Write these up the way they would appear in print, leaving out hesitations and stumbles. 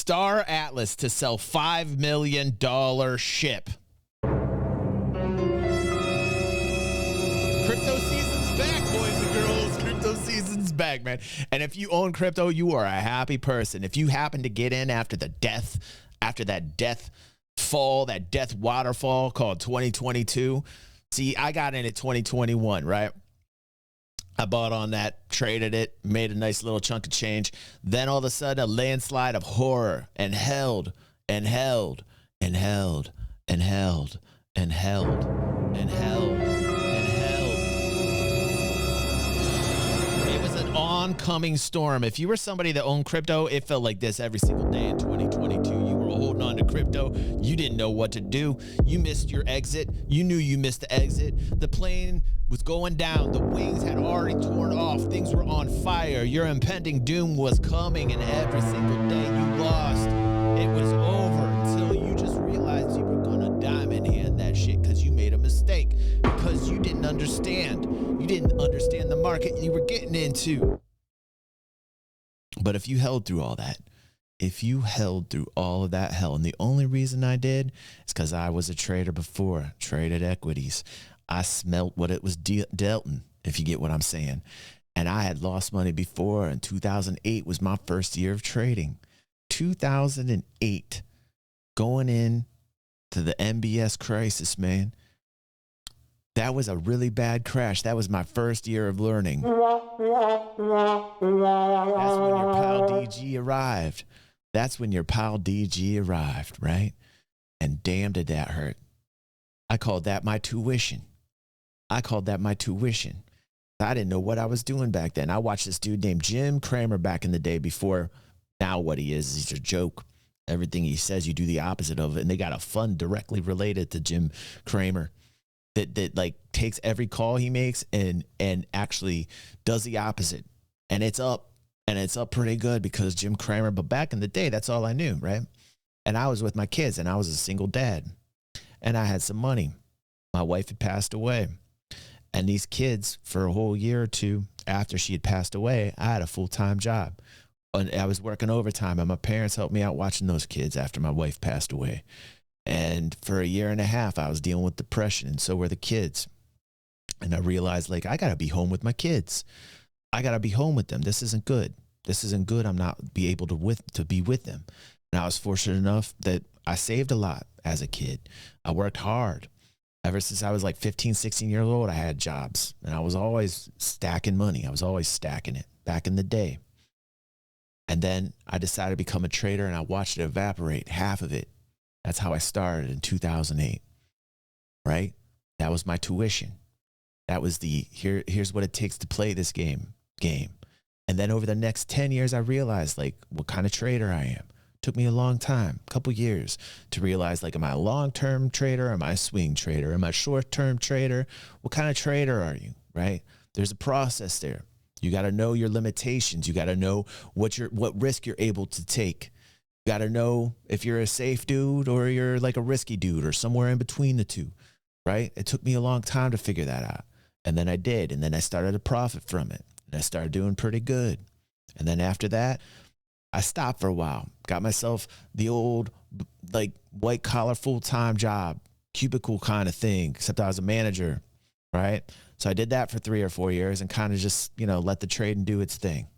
Star Atlas to sell $5 million ship. Crypto season's back, boys and girls. Crypto season's back, man. And if you own crypto, you are a happy person. If you happen to get in after that death waterfall called 2022. See, I got in at 2021, right? I bought on that, traded it, made a nice little chunk of change. Then all of a sudden, a landslide of horror and held and held and held and held and held and held and held. It was an oncoming storm. If you were somebody that owned crypto, it felt like this every single day in 2022. You were holding on to crypto. You didn't know what to do. You missed your exit. You knew you missed the exit. The plane was going down. The wings had already torn off. Things were on fire. Your impending doom was coming, and every single day you lost. It was over until you just realized you were gonna diamond hand that shit because you made a mistake, because you didn't understand. You didn't understand the market you were getting into. But if you held through all that, if you held through all of that hell, and the only reason I did is because I was a trader before, traded equities. I smelt what it was dealt in, if you get what I'm saying. And I had lost money before, and 2008 was my first year of trading. 2008, going in to the MBS crisis, man. That was a really bad crash. That was my first year of learning. That's when your pal DG arrived. That's when your pal DG arrived, right? And damn did that hurt. I called that my tuition. I didn't know what I was doing back then. I watched this dude named Jim Cramer back in the day before. Now what he is, he's a joke. Everything he says, you do the opposite of it. And they got a fund directly related to Jim Cramer that like takes every call he makes and actually does the opposite. And it's up. And it's up pretty good because Jim Cramer. But back in the day, that's all I knew, right? And I was with my kids, and I was a single dad. And I had some money. My wife had passed away. And these kids, for a whole year or two after she had passed away, I had a full-time job. And I was working overtime, and my parents helped me out watching those kids after my wife passed away. And for a year and a half, I was dealing with depression, and so were the kids. And I realized, like, I got to be home with my kids. I got to be home with them. This isn't good. I'm not be able to be with them. And I was fortunate enough that I saved a lot as a kid. I worked hard. Ever since I was like 15, 16 years old, I had jobs. And I was always stacking money. I was always stacking it back in the day. And then I decided to become a trader, and I watched it evaporate, half of it. That's how I started in 2008, right? That was my tuition. That was here's what it takes to play this game. And then over the next 10 years, I realized like what kind of trader I am. Took me a long time, a couple years to realize, like, am I a long-term trader? Am I a swing trader? Am I a short-term trader? What kind of trader are you, right? There's a process there. You got to know your limitations. You got to know what risk you're able to take. You got to know if you're a safe dude or you're like a risky dude or somewhere in between the two, right? It took me a long time to figure that out. And then I did. And then I started to profit from it. And I started doing pretty good. And then after that, I stopped for a while, got myself the old, like, white collar full-time job, cubicle kind of thing, except I was a manager, right? So I did that for 3 or 4 years and kind of just, let the trading do its thing.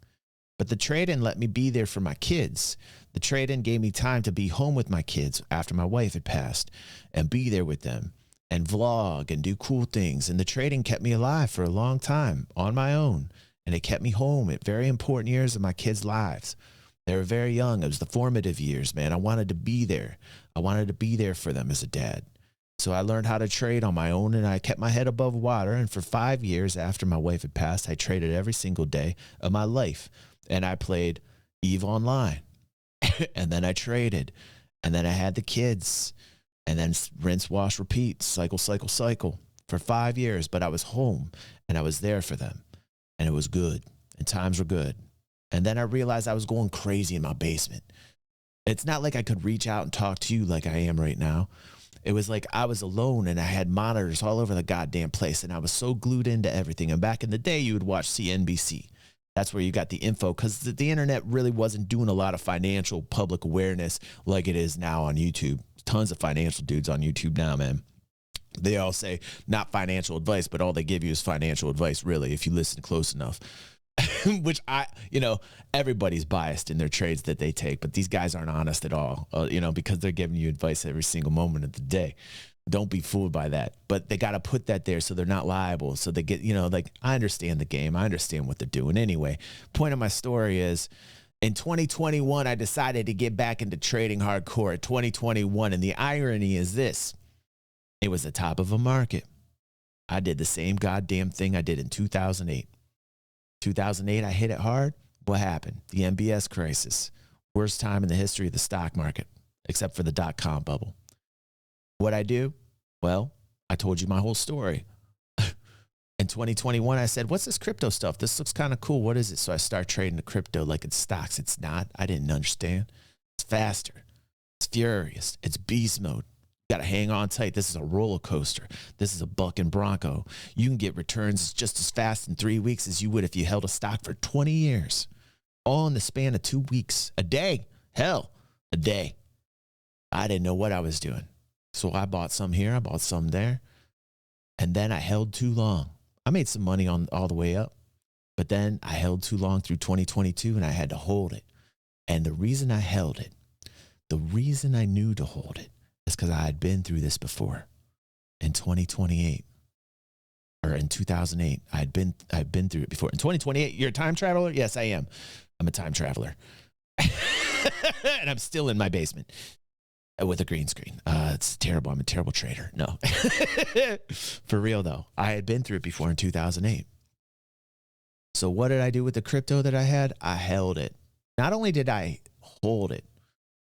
But the trading let me be there for my kids. The trading gave me time to be home with my kids after my wife had passed and be there with them and vlog and do cool things. And the trading kept me alive for a long time on my own. And it kept me home at very important years of my kids' lives. They were very young. It was the formative years, man. I wanted to be there. I wanted to be there for them as a dad. So I learned how to trade on my own, and I kept my head above water. And for 5 years after my wife had passed, I traded every single day of my life. And I played EVE Online. And then I traded. And then I had the kids. And then rinse, wash, repeat, cycle for 5 years. But I was home, and I was there for them. And it was good. And times were good. And then I realized I was going crazy in my basement. It's not like I could reach out and talk to you like I am right now. It was like I was alone, and I had monitors all over the goddamn place, and I was so glued into everything. And back in the day, you would watch CNBC. That's where you got the info, because the internet really wasn't doing a lot of financial public awareness like it is now on YouTube. Tons of financial dudes on YouTube now, man. They all say not financial advice, but all they give you is financial advice, really, if you listen close enough. Which everybody's biased in their trades that they take, but these guys aren't honest at all, because they're giving you advice every single moment of the day. Don't be fooled by that. But they got to put that there so they're not liable. So they get, I understand the game. I understand what they're doing. Anyway, point of my story is in 2021, I decided to get back into trading hardcore at 2021. And the irony is this. It was the top of a market. I did the same goddamn thing I did in 2008. 2008, I hit it hard. What happened? The MBS crisis. Worst time in the history of the stock market, except for the dot-com bubble. What'd I do? Well, I told you my whole story. In 2021, I said, what's this crypto stuff? This looks kind of cool. What is it? So I start trading the crypto like it's stocks. It's not. I didn't understand. It's faster. It's furious. It's beast mode. You got to hang on tight. This is a roller coaster. This is a buck and bronco. You can get returns just as fast in 3 weeks as you would if you held a stock for 20 years. All in the span of 2 weeks. A day. Hell, a day. I didn't know what I was doing. So I bought some here, I bought some there, and then I held too long. I made some money on all the way up, but then I held too long through 2022 and I had to hold it. And the reason I held it, the reason I knew to hold it is because I had been through this before in 2028 or in 2008. I had been through it before. In 2028, you're a time traveler? Yes, I am. I'm a time traveler. And I'm still in my basement. With a green screen. It's terrible. I'm a terrible trader. No. For real, though. I had been through it before in 2008. So what did I do with the crypto that I had? I held it. Not only did I hold it,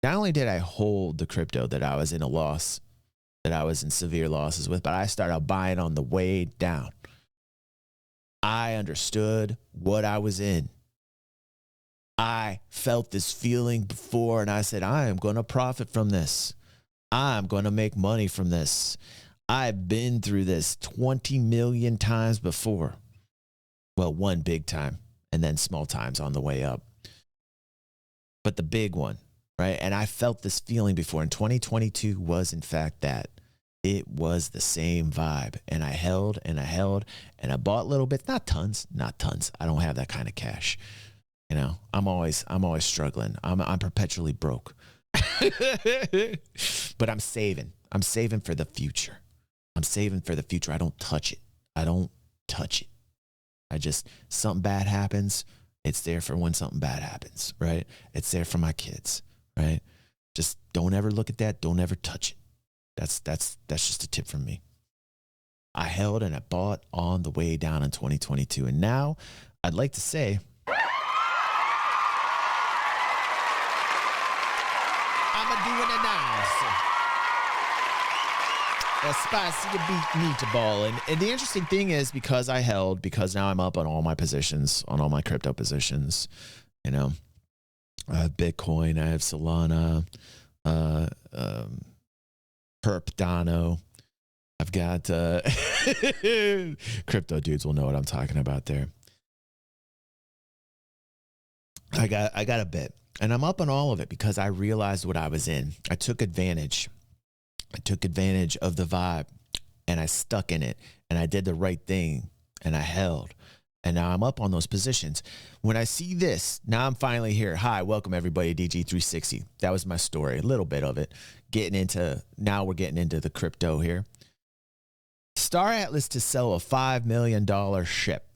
not only did I hold the crypto that I was in a loss, that I was in severe losses with, but I started buying on the way down. I understood what I was in. I felt this feeling before and I said, I am going to profit from this. I'm going to make money from this. I've been through this 20 million times before. Well, one big time and then small times on the way up. But the big one, right? And I felt this feeling before. And 2022 was in fact that. It was the same vibe. And I held and I held and I bought little bits, not tons. I don't have that kind of cash. I'm always struggling. I'm perpetually broke. But I'm saving. I'm saving for the future. I don't touch it. Something bad happens. It's there for when something bad happens, right? It's there for my kids, right? Just don't ever look at that. Don't ever touch it. That's just a tip from me. I held and I bought on the way down in 2022. And now I'd like to say, doing it nice. A spicy meatball. And the interesting thing is because now I'm up on all my positions, on all my crypto positions, I have Bitcoin, I have Solana, Perp Dono. I've got crypto dudes will know what I'm talking about there. I got a bit. And I'm up on all of it because I realized what I was in. I took advantage. I took advantage of the vibe and I stuck in it and I did the right thing and I held. And now I'm up on those positions. When I see this, now I'm finally here. Hi, welcome everybody to DG360. That was my story, a little bit of it. Now we're getting into the crypto here. Star Atlas to sell a $5 million ship.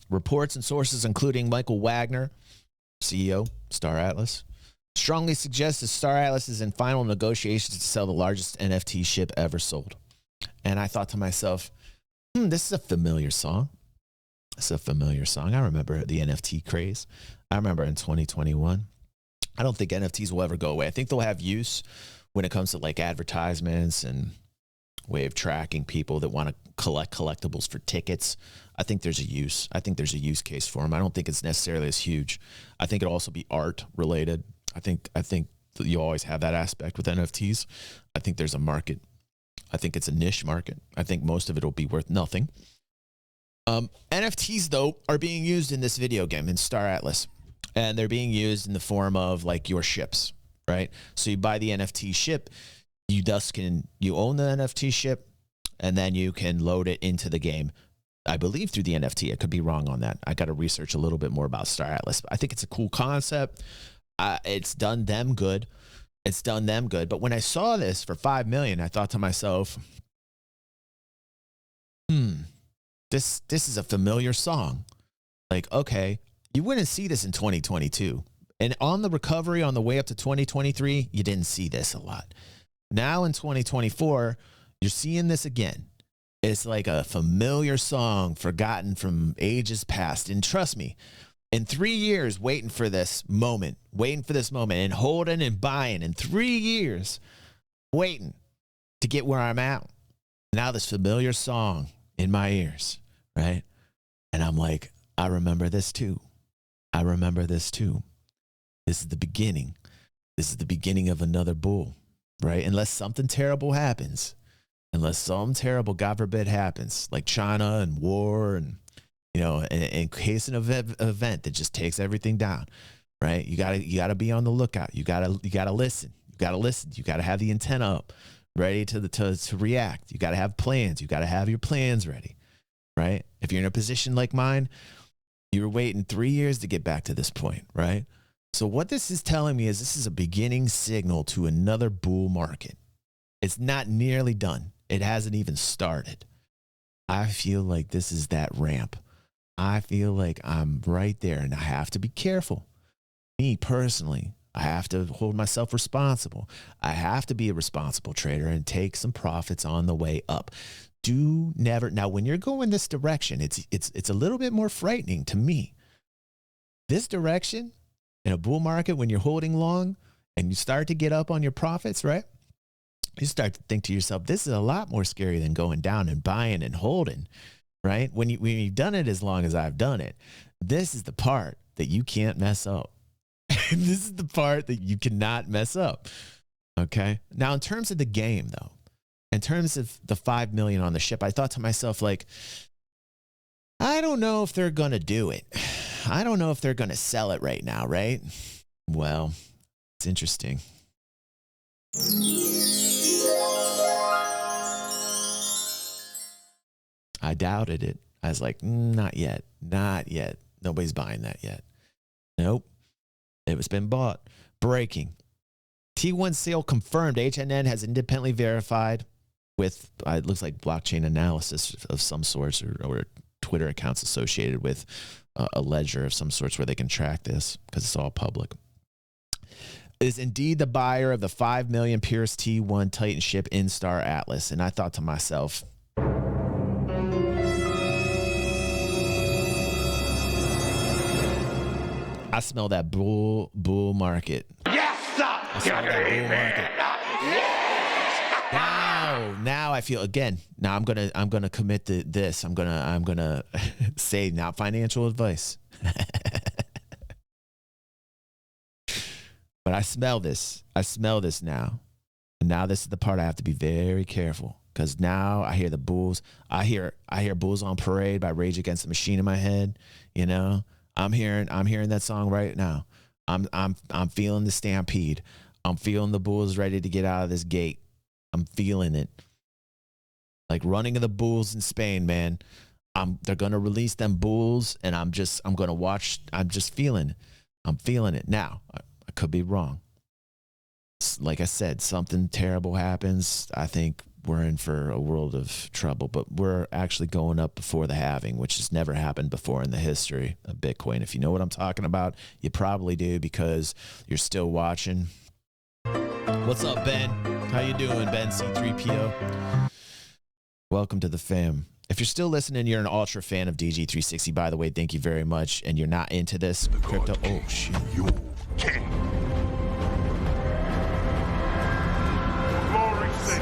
Reports and sources including Michael Wagner, CEO, Star Atlas, strongly suggests that Star Atlas is in final negotiations to sell the largest NFT ship ever sold. And I thought to myself, this is a familiar song. It's a familiar song. I remember the NFT craze. I remember in 2021. I don't think NFTs will ever go away. I think they'll have use when it comes to like advertisements and way of tracking people that want to collect collectibles for tickets. I think there's a use. I think there's a use case for them. I don't think it's necessarily as huge. I think it'll also be art related. I think you always have that aspect with NFTs. I think there's a market. I think it's a niche market. I think most of it will be worth nothing. NFTs, though, are being used in this video game in Star Atlas, and they're being used in the form of like your ships, right? So you buy the NFT ship, you own the NFT ship, and then you can load it into the game. I believe through the NFT. I could be wrong on that. I got to research a little bit more about Star Atlas. I think it's a cool concept. It's done them good. It's done them good. But when I saw this for 5 million, I thought to myself, this is a familiar song. Like, okay, you wouldn't see this in 2022. And on the recovery on the way up to 2023, you didn't see this a lot. Now in 2024, you're seeing this again. It's like a familiar song forgotten from ages past. And trust me, in 3 years, waiting for this moment, and holding and buying in 3 years, waiting to get where I'm at. Now this familiar song in my ears, right? And I'm like, I remember this too. I remember this too. This is the beginning. This is the beginning of another bull, right? Unless something terrible happens. Unless something terrible, God forbid, happens, like China and war and, you know, in case of an event that just takes everything down, right? You gotta be on the lookout. You gotta listen. You gotta have the antenna up, ready to react. You gotta have plans. You gotta have your plans ready, right? If you're in a position like mine, you were waiting 3 years to get back to this point, right? So what this is telling me is this is a beginning signal to another bull market. It's not nearly done. It hasn't even started. I feel like this is that ramp. I feel like I'm right there, and I have to be careful. Me personally, I have to hold myself responsible. I have to be a responsible trader and take some profits on the way up. Do never. Now, when you're going this direction, it's a little bit more frightening to me. This direction in a bull market, when you're holding long and you start to get up on your profits, right? You start to think to yourself, this is a lot more scary than going down and buying and holding, right? When you've done it as long as I've done it, this is the part that you can't mess up. This is the part that you cannot mess up. Okay. Now, in terms of the game, though, in terms of the 5 million on the ship, I thought to myself, like, I don't know if they're going to do it. I don't know if they're going to sell it right now, right? Well, it's interesting. I doubted it. I was like, not yet. Nobody's buying that yet. Nope. It was been bought. Breaking. T1 sale confirmed. HNN has independently verified with, it looks like blockchain analysis of some sorts or Twitter accounts associated with a ledger of some sorts where they can track this because it's all public. Is indeed the buyer of the 5 million Pearce T1 Titan ship in Star Atlas. And I thought to myself, I smell that bull market. Yes, sir. I smell that bull market. Yes. Now I feel again. Now I'm gonna commit to this. I'm gonna say not financial advice. But I smell this. I smell this now. And now this is the part I have to be very careful. Because now I hear the bulls. I hear Bulls on Parade by Rage Against the Machine in my head. You know? I'm hearing that song right now. I'm feeling the stampede. I'm feeling the bulls ready to get out of this gate. I'm feeling it. Like running of the bulls in Spain, man. They're gonna release them bulls, and I'm gonna watch. I'm just feeling it. Now, I could be wrong. Like I said, something terrible happens. I think we're in for a world of trouble, but we're actually going up before the halving, which has never happened before in the history of Bitcoin. If you know what I'm talking about, you probably do because you're still watching. What's up, Ben? How you doing, Ben C3PO? Welcome to the fam. If you're still listening, you're an ultra fan of DG360. By the way, thank you very much. And you're not into this crypto. Oh, shit. You king. Glory sing.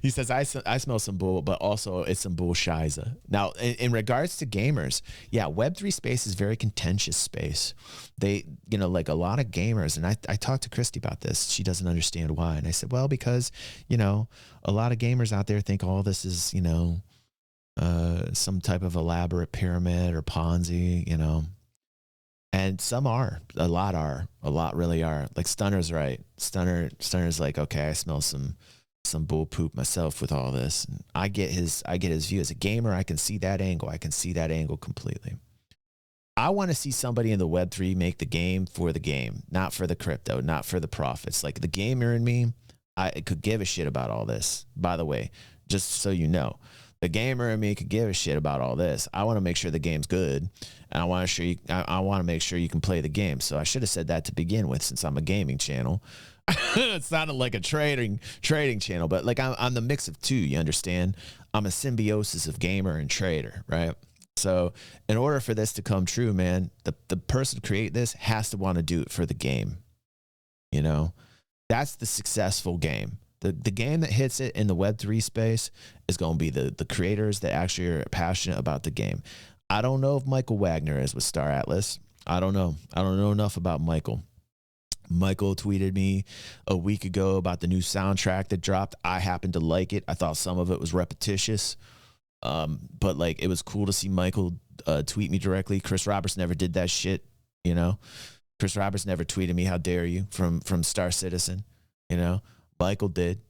He says, I smell some bull, but also it's some bull shiza. Now, in regards to gamers, yeah, Web3 space is very contentious space. They, you know, like a lot of gamers, and I talked to Christy about this. She doesn't understand why. And I said, well, because, you know, a lot of gamers out there think all this is, you know, some type of elaborate pyramid or Ponzi, you know. And some are, a lot really are. Like Stunner's right. Stunner's like, okay, I smell some bull poop myself with all this. And I get his view as a gamer. I can see that angle. I can see that angle completely. I want to see somebody in the Web3 make the game for the game, not for the crypto, not for the profits. Like the gamer in me, I could give a shit about all this. By the way, just so you know. The gamer in me could give a shit about all this. I want to make sure the game's good, and I want to make sure you can play the game. So I should have said that to begin with, since I'm a gaming channel. It sounded like a trading channel, but like I'm the mix of two. You understand? I'm a symbiosis of gamer and trader, right? So in order for this to come true, man, the person to create this has to want to do it for the game. You know, that's the successful game. The game that hits it in the Web3 space is going to be the creators that actually are passionate about the game. I don't know if Michael Wagner is with Star Atlas. I don't know. I don't know enough about Michael. Michael tweeted me a week ago about the new soundtrack that dropped. I happened to like it. I thought some of it was repetitious. But like it was cool to see Michael tweet me directly. Chris Roberts never did that shit, you know. Chris Roberts never tweeted me, how dare you, from Star Citizen, you know. Michael did.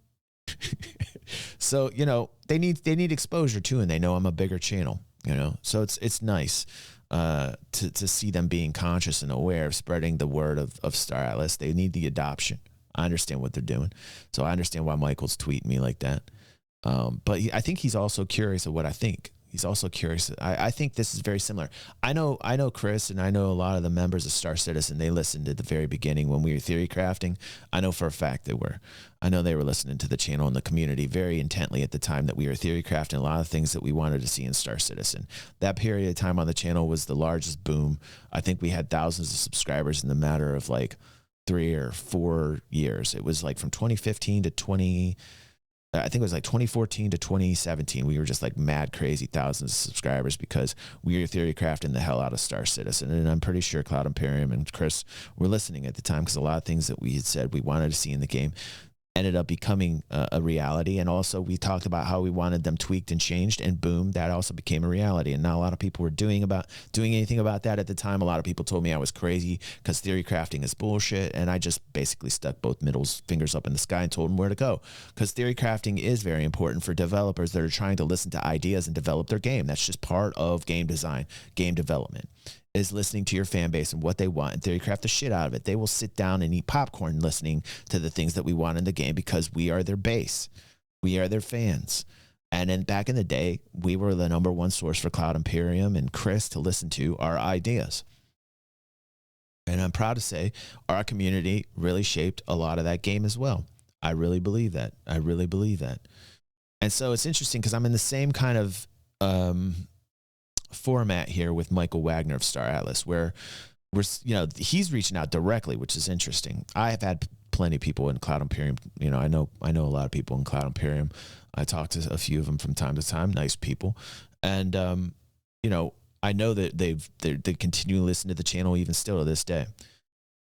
So, you know, they need exposure too, and they know I'm a bigger channel, you know. So it's nice to see them being conscious and aware of spreading the word of Star Atlas. They need the adoption. I understand what they're doing. So I understand why Michael's tweeting me like that. But I think he's also curious of what I think. He's also curious. I think this is very similar. I know Chris, and I know a lot of the members of Star Citizen. They listened at the very beginning when we were theory crafting. I know for a fact they were. I know they were listening to the channel and the community very intently at the time that we were theory crafting a lot of things that we wanted to see in Star Citizen. That period of time on the channel was the largest boom. I think we had thousands of subscribers in the matter of like 3 or 4 years. It was like from 2015 to 2014 to 2017. We were just like mad crazy thousands of subscribers because we were theory crafting the hell out of Star Citizen. And I'm pretty sure Cloud Imperium and Chris were listening at the time, because a lot of things that we had said we wanted to see in the game ended up becoming a reality. And also we talked about how we wanted them tweaked and changed, and boom, that also became a reality. And not a lot of people were doing anything about that at the time. A lot of people told me I was crazy because theory crafting is bullshit, and I just basically stuck both middle fingers up in the sky and told them where to go, because theory crafting is very important for developers that are trying to listen to ideas and develop their game. That's just part of game design, game development, is listening to your fan base and what they want, and theory craft the shit out of it. They will sit down and eat popcorn listening to the things that we want in the game, because we are their base. We are their fans. And then back in the day, we were the #1 source for Cloud Imperium and Chris to listen to our ideas. And I'm proud to say our community really shaped a lot of that game as well. I really believe that. I really believe that. And so it's interesting because I'm in the same kind of format here with Michael Wagner of Star Atlas, where he's reaching out directly, which is interesting. I have had plenty of people in Cloud Imperium. You know, I know a lot of people in Cloud Imperium. I talk to a few of them from time to time, nice people. And, you know, I know that they continue to listen to the channel even still to this day.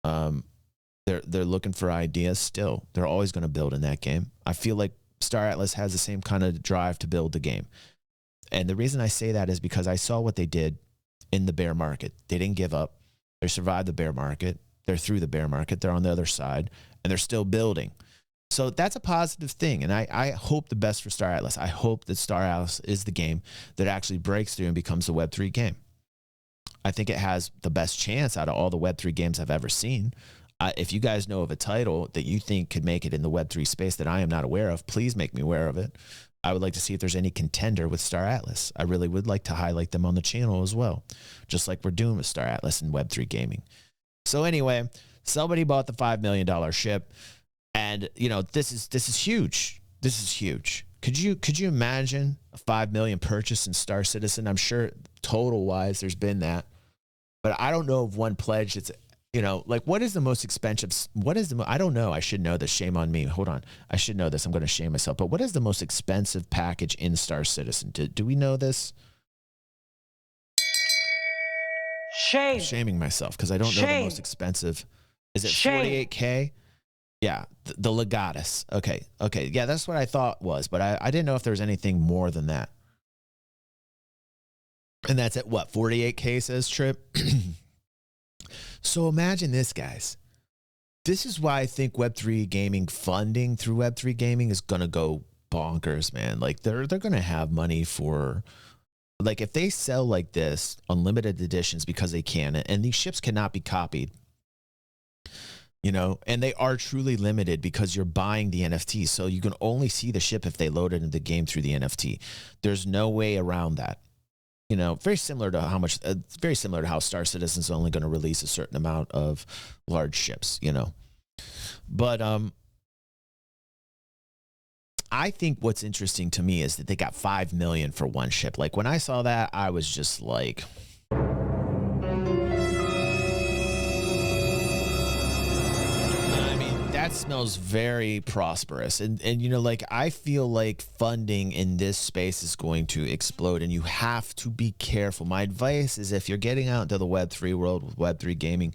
They're looking for ideas still. They're always going to build in that game. I feel like Star Atlas has the same kind of drive to build the game. And the reason I say that is because I saw what they did in the bear market. They didn't give up. They survived the bear market. They're through the bear market. They're on the other side, and they're still building. So that's a positive thing. And I hope the best for Star Atlas. I hope that Star Atlas is the game that actually breaks through and becomes a Web3 game. I think it has the best chance out of all the Web3 games I've ever seen. If you guys know of a title that you think could make it in the Web3 space that I am not aware of, please make me aware of it. I would like to see if there's any contender with Star Atlas. I really would like to highlight them on the channel as well, just like we're doing with Star Atlas and Web3 gaming. So anyway, somebody bought the $5 million ship, and you know, this is huge. This is huge. Could you imagine a 5 million purchase in Star Citizen? I'm sure total wise there's been that, but I don't know of one pledge that's You know, like what is the most expensive? What is the? I don't know. I should know this. Shame on me. Hold on. I should know this. I'm going to shame myself. But what is the most expensive package in Star Citizen? Do we know this? Shame. I'm shaming myself because I don't know the most expensive. Is it 48K? Yeah, the Legatus. Okay, okay. Yeah, that's what I thought was, but I didn't know if there was anything more than that. And that's at what, 48K says Trip? So imagine this, guys. This is why I think Web3 gaming funding through Web3 gaming is going to go bonkers, man. Like they're going to have money for, like if they sell like this unlimited editions because they can, and these ships cannot be copied, you know, and they are truly limited because you're buying the NFT. So you can only see the ship if they load it into the game through the NFT. There's no way around that. You know, very similar to very similar to how Star Citizen is only going to release a certain amount of large ships, you know. But I think what's interesting to me is that they got 5 million for one ship. Like when I saw that, I was just like, that smells very prosperous. And you know, like I feel like funding in this space is going to explode and you have to be careful. My advice is if you're getting out into the Web3 world with Web3 gaming,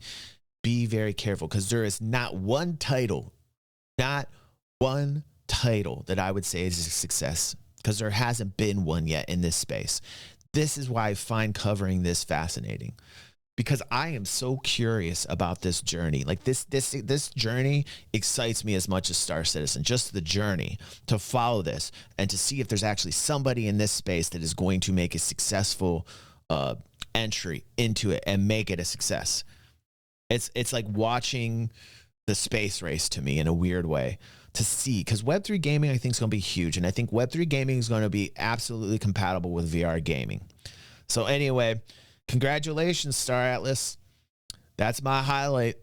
be very careful because there is not one title that I would say is a success because there hasn't been one yet in this space. This is why I find covering this fascinating. Because I am so curious about this journey. Like this journey excites me as much as Star Citizen. Just the journey to follow this and to see if there's actually somebody in this space that is going to make a successful entry into it and make it a success. It's like watching the space race to me in a weird way to see, because Web3 gaming I think is going to be huge, and I think Web3 gaming is going to be absolutely compatible with VR gaming. So anyway. Congratulations, Star Atlas. That's my highlight.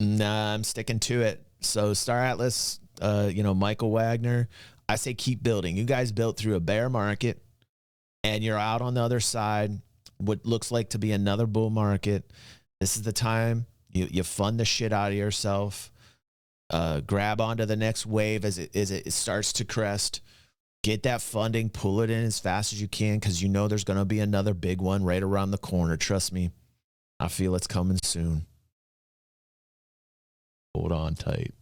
Nah, I'm sticking to it. So Star Atlas, you know, Michael Wagner, I say keep building. You guys built through a bear market and you're out on the other side, what looks like to be another bull market. This is the time you fund the shit out of yourself. Grab onto the next wave as it starts to crest. Get that funding, pull it in as fast as you can because you know there's going to be another big one right around the corner. Trust me. I feel it's coming soon. Hold on tight.